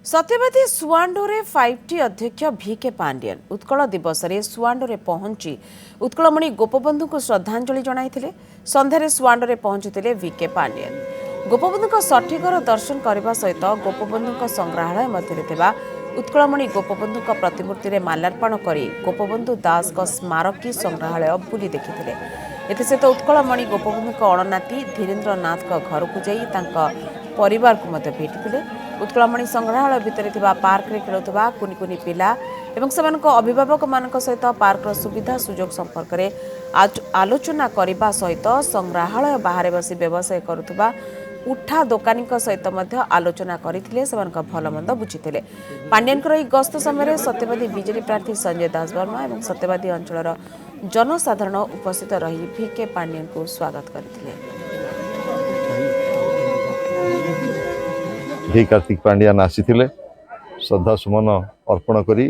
सत्यवादी सुआंडोरे 5T अध्यक्ष VK Pandian Utkal दिवस रे सुआंडोरे पहुंची उत्कलमणि गोपबंधु को श्रद्धांजलि जणाइथिले। संध्यारे सुआंडोरे पहुंचुतिले VK पांडियन। गोपबंधु सठिकर दर्शन करने सहित गोपबंधु संग्रहालय मध्य थिबा उत्कलमणि गोपबंधु प्रतिमूर्ति रे माल्यार्पण करी गोपबंधु दास स्मारकी संग्रहालय बुली देखिथिले। एतसहित उत्कलमणि गोपबंधु अणनाती धीरेन्द्र नाथ घर को जाई तांका परिवार को मध्य भेटिथिले। उत्कलमणि संग्रहालय भितर थिबा पार्क रे खेलुथबा कुनी कुनी पिला एवं सेमानक अभिभावक मानक सहित पार्क सुविधा सुजोग संपर्क रे आलोचना करने सहित संग्रहालय बाहर बसी व्यवसाय करुथबा उठा दोकानी सहित मध्य आलोचना करथिले। सेमानक भलमंद बुझिथिले। पांड्यनकर ई गस्त समय सत्यवादी बीजेडी प्रार्थी संजय दास वर्मा एवं सत्यवादी अंचलर जनसाधारण उपस्थित रही VK पांड्यन को स्वागत करथिले। ही कार्तिक पांड्यान आसीथिले श्रद्धा सुमन अर्पण करी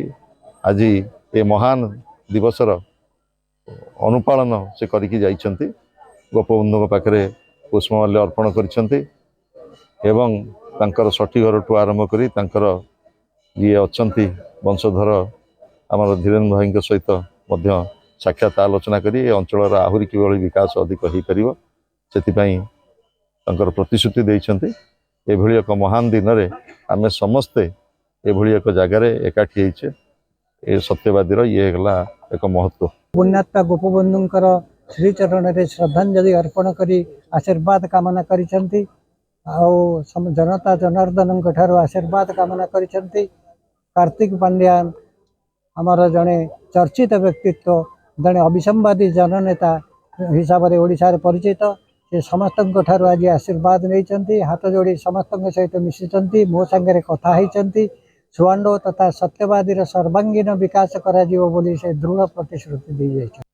आज ये महान दिवसर अनुपालन से करिकी जाइछंती। गोपबंधु पाखरे पुष्पमाल्य अर्पण करिछंती एवं तांकर सठी घर ठू आरंभ करी तांकर ये अछंती वंशधर आमर धीरेन्द्र भाई सहित मध्य साक्षात आलोचना करी ए अंचलर आहुरी किभଳି विकास अधिक हो पारिबो सेतिपई तांकर प्रतिश्रुति दैछंती। एभଳି एक महान दिन रे आमे समस्ते एभଳି एक जगार एकाठी होइछे ए सत्यवादीर ये गला एक महत्व। पुण्यात्मा गोपबंधुंकर श्रीचरण रे श्रद्धांजलि अर्पण करी आशीर्वाद कामना करिसंती। जनता जनार्दन ठारो आशीर्वाद कामना करिसंती। कार्तिक पांड्यान आमर जड़े चर्चित व्यक्तित्व जड़े अभिसंवादी जननेता हिसाब से ओडिशा रे परिचित से समस्त ठारो आज आशीर्वाद नहीं हाथ जोड़ी समस्त सहित मिशिचंती मो सांगे कथा होती। सुआंडो तथा सत्यवादी सर्वांगीन विकास करा से दृढ़ प्रतिश्रुति दी जाइछंती।